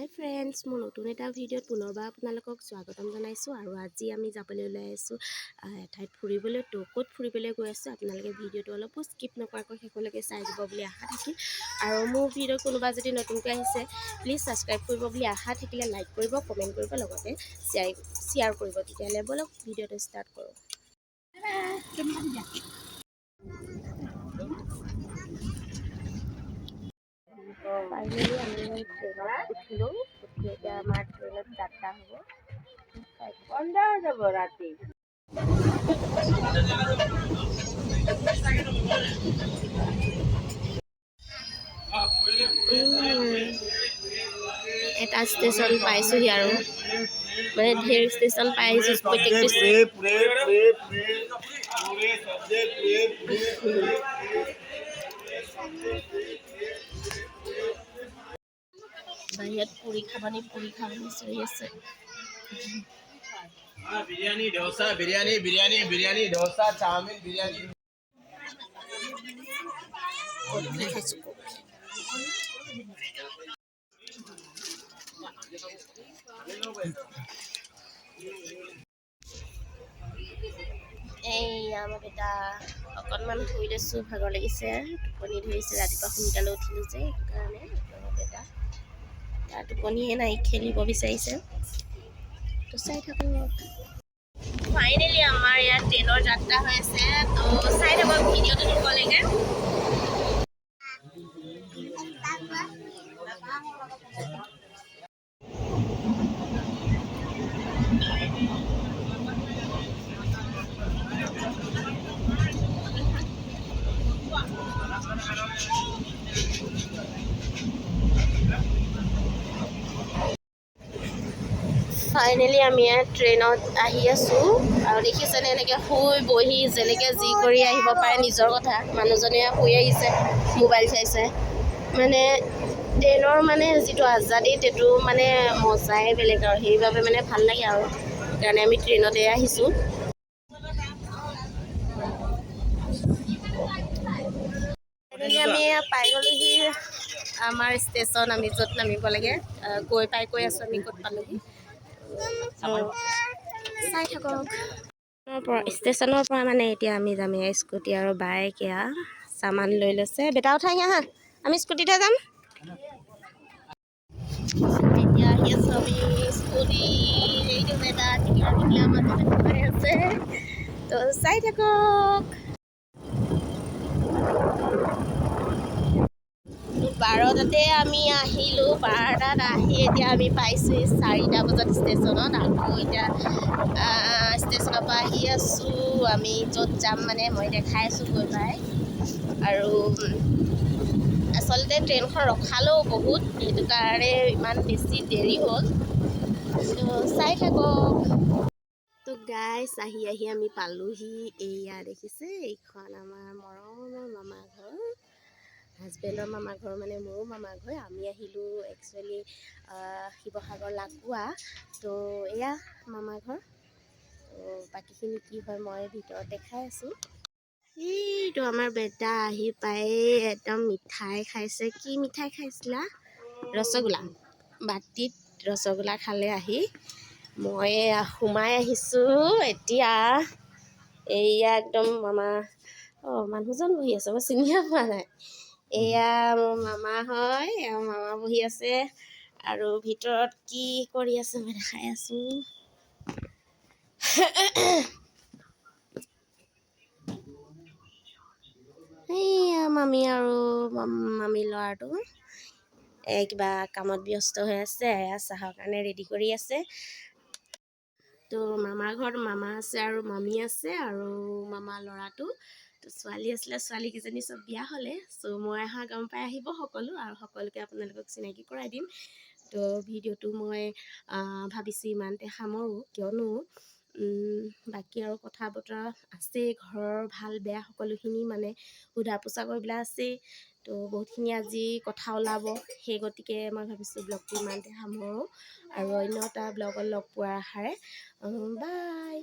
হাই friends, মোৰ নতুন এটা ভিডিঅ'ত পুনৰবাৰ আপোনালোকক স্বাগতম জনাইছোঁ। আৰু আজি আমি যাবলৈ ওলাই আছোঁ এঠাইত ফুৰিবলৈ। তো ক'ত ফুৰিবলৈ গৈ আছোঁ আপোনালোকে ভিডিঅ'টো অলপো স্কিপ নকৰাকৈ শেষলৈকে চাই দিব বুলি আশা থাকিল। আৰু মোৰ ভিডিঅ' কোনোবা যদি নতুনকৈ আহিছে প্লিজ ছাবস্ক্ৰাইব কৰিব বুলি আশা থাকিলে লাইক কৰিব, কমেণ্ট কৰিব, লগতে শ্বেয়াৰ কৰিব। তেতিয়াহ'লে ব'লক ভিডিঅ'টো ষ্টাৰ্ট কৰোঁ। ফাইনেলি আমি ট্ৰেইনত উঠিলোঁ। এতিয়া আমাৰ ট্ৰেইনত যাত্ৰা হ'ব। বন্ধ হৈ যাব ৰাতি। এটা ষ্টেচন পাইছোঁহি আৰু মানে ঢেৰ ষ্টেচন পাই আহিছোঁ প্ৰত্যেকটো। বাহিৰত পুৰি খাবনি চলি আছে। বিৰিয়ানি ডোসা বিৰিয়ানি ডোসা চাউমিন বিৰিয়ানি খাইছোঁ আমাৰ বেটা অকণমান শুই লৈছোঁ, ভাগৰ লাগিছে, টোপনি ধৰিছে। ৰাতিপুৱা সোনকালে উঠিলোঁ যে, সেইটো কাৰণে বেটা তাৰ টোপনিয়ে নাই, খেলিব বিচাৰিছে। তো চাই থাকোঁ। ফাইনেলি আমাৰ ইয়াত ট্ৰেইনৰ যাত্ৰা হৈ আছে। তো চাই থাকক ভিডিঅ'টো শেষলৈকে। ফাইনেলি আমি ইয়াত ট্ৰেইনত আহি আছোঁ। আৰু দেখিছেনে এনেকৈ শুই বহি যেনেকৈ যি কৰি আহিব পাৰে নিজৰ কথা। মানুহজনে শুই আহিছে, মোবাইল চাইছে। মানে ট্ৰেইনৰ মানে যিটো আজাদী সেইটো মানে মজাই বেলেগ আৰু সেইবাবে মানে ভাল লাগে আৰু সেইকাৰণে আমি ট্ৰেইনতে আহিছোঁ। ফাইনেলি আমি পাই গ'লোহি আমাৰ ষ্টেচন। আমি য'ত নামিব লাগে গৈ আছোঁ আমি ক'ত পালোহি। চাই থাকক। ষ্টেচনৰ পৰা মানে এতিয়া আমি যাম এয়া স্কুটি আৰু বাইক এয়া চামান লৈ লৈছে। বেটা উঠাই আহা, আমি স্কুটিতে যাম। এতিয়া আহি আছোঁ আমি স্কুটি। এইটো বেটা টিকলা মানুহ হৈ আছে, তো চাই থাকক। 12টাতে আমি আহিলোঁ। 12টাত আহি এতিয়া আমি পাইছোঁ 4টা বজাত ষ্টেচনত। আকৌ এতিয়া ষ্টেচনৰ পৰা আহি আছোঁ আমি য'ত যাম মানে মই দেখাই আছোঁ গৈ পাই। আৰু আচলতে ট্ৰেইনখন ৰখালেও বহুত, সেইটো কাৰণে ইমান বেছি দেৰি হ'ল। তো চাই থাকক। তো গাইছ আহি আমি পালোহি। এয়া দেখিছে, এইখন আমাৰ মৰমৰ মামা ঘৰ, হাজবেণ্ডৰ মামা ঘৰ, মানে মোৰো মামা ঘৰ। আমি আহিলোঁ একচুৱেলি শিৱসাগৰ লাকুৱা। তো এয়া মামা ঘৰ। তো বাকীখিনি কি হয় মই ভিতৰত দেখাই আছোঁ। এইটো আমাৰ বেটা আহি পাই একদম মিঠাই খাইছে। কি মিঠাই খাইছিলা? ৰসগোল্লা। বাটিত ৰসগোল্লা খালে আহি। মই সোমাই আহিছোঁ এতিয়া। এয়া একদম মামা মানুহজন বহি আছে, মই চিনিয়ে পোৱা নাই। এয়া মোৰ মামা হয়, মামা বহি আছে। আৰু ভিতৰত কি কৰি আছে মই দেখাই আছোঁ। এইয়া মামী আৰু মামী ল'ৰাটো কিবা কামত ব্যস্ত হৈ আছে। চাহৰ কাৰণে ৰেডি কৰি আছে। তো মামাৰ ঘৰত মামা আছে আৰু মামী আছে আৰু মামা ল'ৰাটো। তো ছোৱালী আছিলে, ছোৱালীকেইজনী চব বিয়া হ'লে। চ' মই অহা গম পাই আহিব সকলো, আৰু সকলোকে আপোনালোকক চিনাকি কৰাই দিম। তো ভিডিঅ'টো মই ভাবিছোঁ ইমানতে সামৰোঁ, কিয়নো বাকী আৰু কথা বতৰা আছেই, ঘৰৰ ভাল বেয়া সকলোখিনি মানে সোধা পোছা কৰিবলৈ আছেই। তো বহুতখিনি আজি কথা ওলাব, সেই গতিকে মই ভাবিছোঁ ব্লগটো ইমানতে সামৰোঁ। আৰু অন্য এটা ব্লগত লগ পোৱাৰ আশাৰে বাই।